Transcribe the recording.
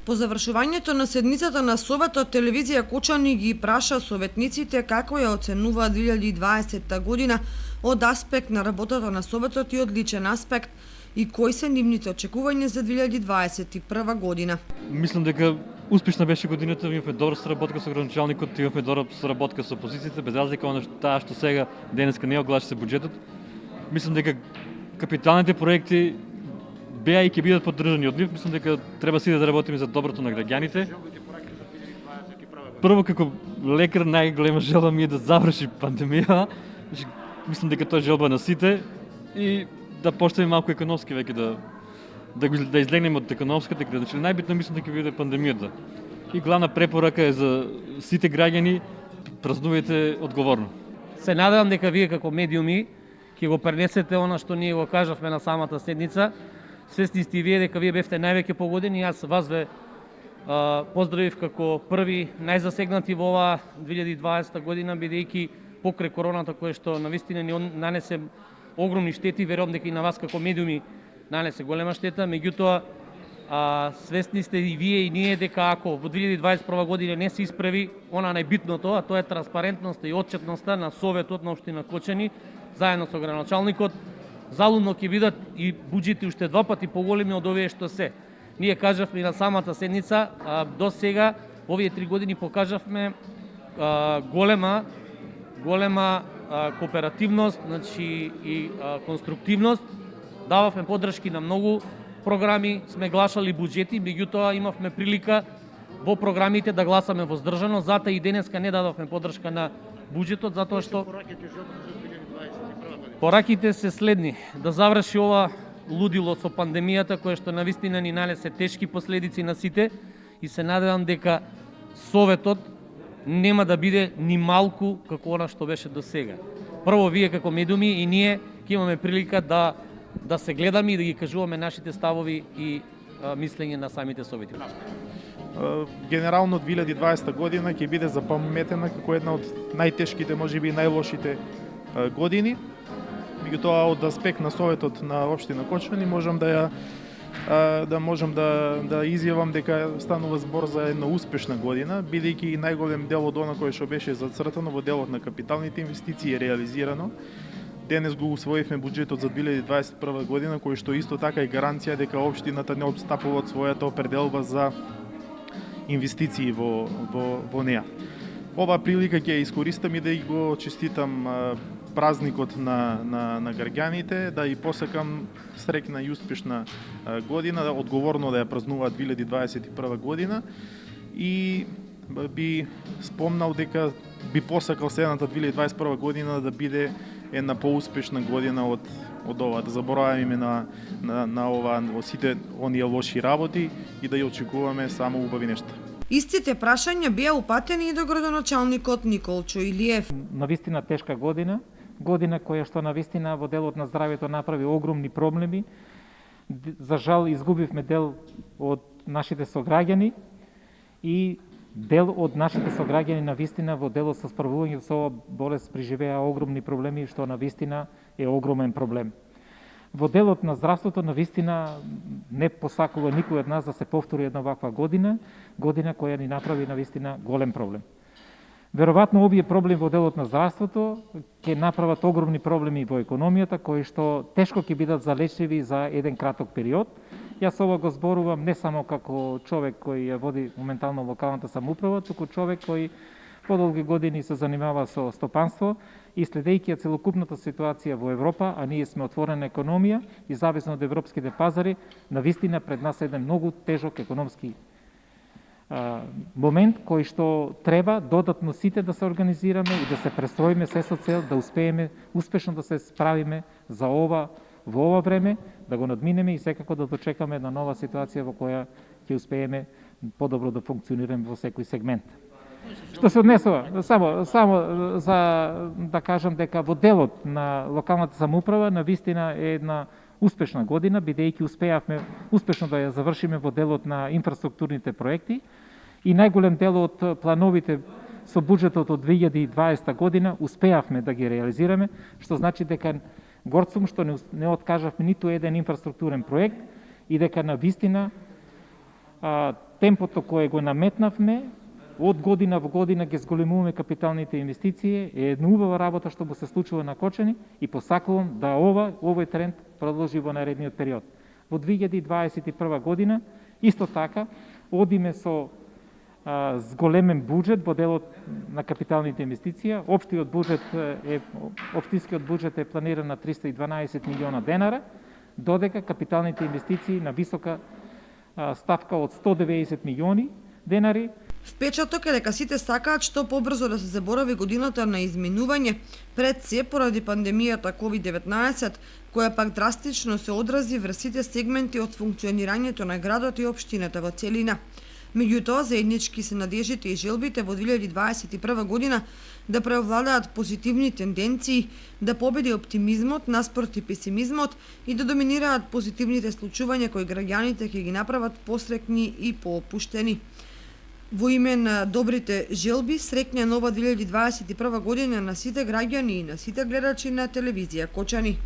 По завршувањето на седницата на Советот, телевизија Кочани ги праша советниците како ја оценуваат 2020 година од аспект на работата на Советот и од личен аспект и кои се нивните очекувања за 2021 година. Мислам дека успешна беше годината, имавме добра соработка со градоначалникот, имавме добра соработка со опозицијата, без разлика од таа што сега денеска не оглаша се буџетот. Мислам дека капиталните проекти беа и ќе бидат поддржани од нив. Мислам дека треба си да работиме за доброто на граѓаните. Прво, како лекар, најголема желба ми е да заврши пандемија. Мислам дека тоа е желба на сите и да почнеме малку економски веќе да излегнеме од економската криза. Значи најбитно мислам дека биде пандемијата. И главна препорака е за сите граѓани: празнувајте одговорно. Се надевам дека вие како медиуми ќе го пренесете она што ние го кажавме на самата седница. Свесни сте и вие дека вие бевте највеќе погодени. Јас вас ве поздравив како први најзасегнати во оваа 2020 година, бидејќи покрај короната која што навистина ни нанесе огромни штети, верувам дека и на вас како медиуми нанесе голема штета. Меѓутоа, свесни сте и вие и ние дека ако во 2021 година не се исправи она најбитното, а тоа е транспарентноста и отчетноста на Советот на општина Кочани, заедно со градоначалникот, залудно ќе бидат и буџети уште два пати поголеми од овие што се. Ние кажавме и на самата седница, до сега овие 3 години покажавме голема кооперативност, значи и конструктивност. Дававме поддршки на многу програми, сме гласали буџети, меѓутоа имавме прилика во програмите да гласаме воздржано, затоа и денеска не дадовме поддршка на буџетот, затоа што пораките се следни: да заврши ова лудило со пандемијата, која што навистина ни нанесе тешки последици на сите, и се надевам дека Советот нема да биде ни малку како она што беше до сега. Прво, вие како медиуми и ние ќе имаме прилика да се гледаме и да ги кажуваме нашите ставови и мислење на самите совети. Генерално 2020 година ќе биде запаметена како една од најтешките, можеби и најлошите години. Меѓутоа, од аспект на Советот на општина Кочани можам да изјавам дека станува збор за една успешна година, бидејќи и најголем дел од она кое што беше зацртано во делот на капиталните инвестиции е реализирано. Денес го усвоивме буџетот за 2021 година, кој што исто така е гаранција дека општината не отстапува од својата определба за инвестиции во неа. Оваа прилика ќе искористам и да и го честитам празникот на граѓаните, да и посакам среќна и успешна година, да одговорно да ја празнуваат 2021 година и би спомнал дека би посакал следната 2021 година да биде една поуспешна година од ова, да забораваме на ова, сите оние лоши работи и да ја очекуваме само убави нешта. Истите прашања беа упатени и до градоначалникот Николчо Илиев. Навистина тешка година која што навистина во делот на здравјето направи огромни проблеми. За жал изгубивме дел од нашите сограѓани и дел од нашите сограѓани навистина во делот со справувањето со оваа болест преживеа огромни проблеми, што навистина е огромен проблем. Во делот на здравството навистина не посакува никој од нас да се повтори една ваква година која ни направи навистина голем проблем. Веројатно овие проблеми во делот на здравството ќе направат огромни проблеми во економијата, кои што тешко ќе бидат залечливи за еден краток период. Јас ова го зборувам не само како човек кој ја води моментално локалната самоуправа, туку човек кој подолги години се занимава со стопанство и следејќи целокупната ситуација во Европа, а ние сме отворена економија и зависно од европските пазари, навистина пред нас е еден многу тежок економски момент кој што треба додатно сите да се организираме и да се престроиме се со цел да успееме успешно да се справиме во ова време, да го надминеме и секако да дочекаме една нова ситуација во која ќе успееме подобро да функционираме во секој сегмент. Што се однесува, само за да кажам дека во делот на локалната самоуправа навистина е една успешна година, бидејќи успеавме успешно да ја завршиме во делот на инфраструктурните проекти и најголем дел од плановите со буџетот од 2020 година успеавме да ги реализираме, што значи дека горд сум што не откажавме ниту еден инфраструктурен проект и дека навистина темпото кое го наметнавме, од година во година ги зголемуваме капиталните инвестиции, е една убава работа што го се случува на Кочани и посакувам да овој тренд продолжи во наредниот период. Во 2021 година, исто така, одиме со зголемен буџет во делот на капиталните инвестиции. Општинскиот буџет е планиран на 312 милиона денара, додека капиталните инвестиции на висока ставка од 190 милиони денари. Впечаток е дека сите сакаат што побрзо да се заборави годината на изминување, пред се поради пандемијата COVID-19, која пак драстично се одрази врз сите сегменти од функционирањето на градот и општината во целина. Меѓутоа, заеднички се надежите и желбите во 2021 година да преовладаат позитивни тенденции, да победи оптимизмот наспроти песимизмот и да доминираат позитивните случувања кои граѓаните ќе ги направат посрекни и поопуштени. Во име на добрите желби, среќна нова 2021 година на сите граѓани и на сите гледачи на телевизија Кочани.